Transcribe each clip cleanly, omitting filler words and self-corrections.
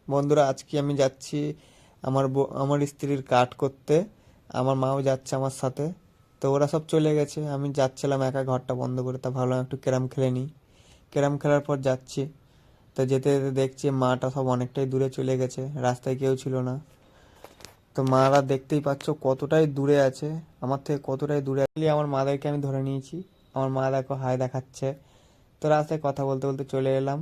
বন্ধুরা, আজকে আমি যাচ্ছি আমার স্ত্রীর কাট করতে। আমার মাও যাচ্ছে আমার সাথে। তো ওরা সব চলে গেছে, আমি যাচ্ছিলাম একা ঘরটা বন্ধ করে। তা ভাবলাম একটু ক্যারাম খেলে নিই। ক্যারাম খেলার পর যাচ্ছি। তো যেতে যেতে দেখছি মাটা সব অনেকটাই দূরে চলে গেছে, রাস্তায় কেউ ছিল না। তো মারা দেখতেই পাচ্ছ কতটাই দূরে আছে, আমার থেকে কতটাই দূরে। আমার মাদেরকে আমি ধরে নিয়েছি। আমার মা দেখো হাই দেখাচ্ছে। তো রাস্তায় কথা বলতে বলতে চলে এলাম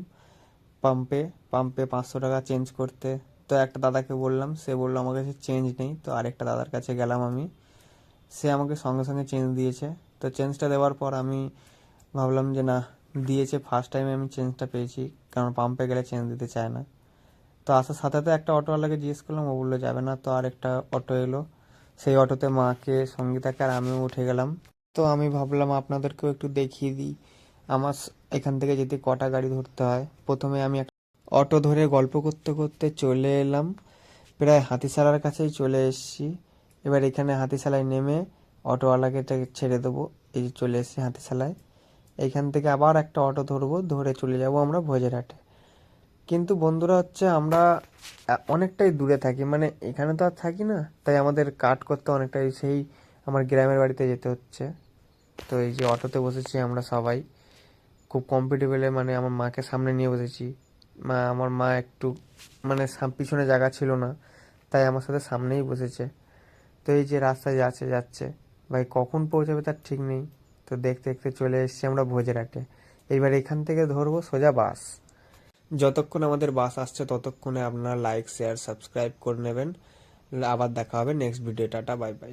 পাম্পে। পাম্পে 500 টাকা চেঞ্জ করতে। তো একটা দাদাকে বললাম, সে বললো আমার কাছে চেঞ্জ নেই। তো আরেকটা দাদার কাছে গেলাম আমি, সে আমাকে সঙ্গে সঙ্গে চেঞ্জ দিয়েছে। তো চেঞ্জটা দেওয়ার পর আমি ভাবলাম যে না, দিয়েছে, ফার্স্ট টাইমে আমি চেঞ্জটা পেয়েছি, কারণ পাম্পে গেলে চেঞ্জ দিতে চায় না। তো আসার সাথে সাথে একটা অটোওয়ালাকে জিজ্ঞেস করলাম, ও বললো যাবে না। তো আরেকটা অটো এলো, সেই অটোতে মাকে, সঙ্গীতাকে আর আমিও উঠে গেলাম। তো আমি ভাবলাম আপনাদেরকেও একটু দেখিয়ে দিই আমার এখান থেকে যেতে কটা গাড়ি ধরতে হয়। প্রথমে আমি একটা অটো ধরে গল্প করতে করতে চলে এলাম, প্রায় হাতিশালার কাছেই চলে এসেছি। এবার এখানে হাতিশালায় নেমে অটোওয়ালাকে ছেড়ে দেবো। এই যে চলে এসেছি হাতিশালায়। এইখান থেকে আবার একটা অটো ধরবো, ধরে চলে যাব আমরা ভোজেরহাটে। কিন্তু বন্ধুরা হচ্ছে আমরা অনেকটাই দূরে থাকি, মানে এখানে তো আর থাকি না, তাই আমাদের কাট করতে অনেকটাই সেই আমার গ্রামের বাড়িতে যেতে হচ্ছে। তো এই যে অটোতে বসেছি আমরা সবাই খুব কমফর্টেবলে, মানে আমার মাকে সামনে নিয়ে বসেছি। আমার মা একটু মানে পিছনে জায়গা ছিল না, তাই আমার সাথে সামনেই বসেছে। তো এই যে রাস্তায় যাচ্ছে যাচ্ছে, ভাই কখন পৌঁছাবে তার ঠিক নেই। তো দেখতে দেখতে চলে এসেছি আমরা ভোজেরহাটে। এইবার এখান থেকে ধরবো সোজা বাস। যতক্ষণ আমাদের বাস আসছে ততক্ষণে আপনারা লাইক শেয়ার সাবস্ক্রাইব করে নেবেন। আবার দেখা হবে next video. Tata, bye bye.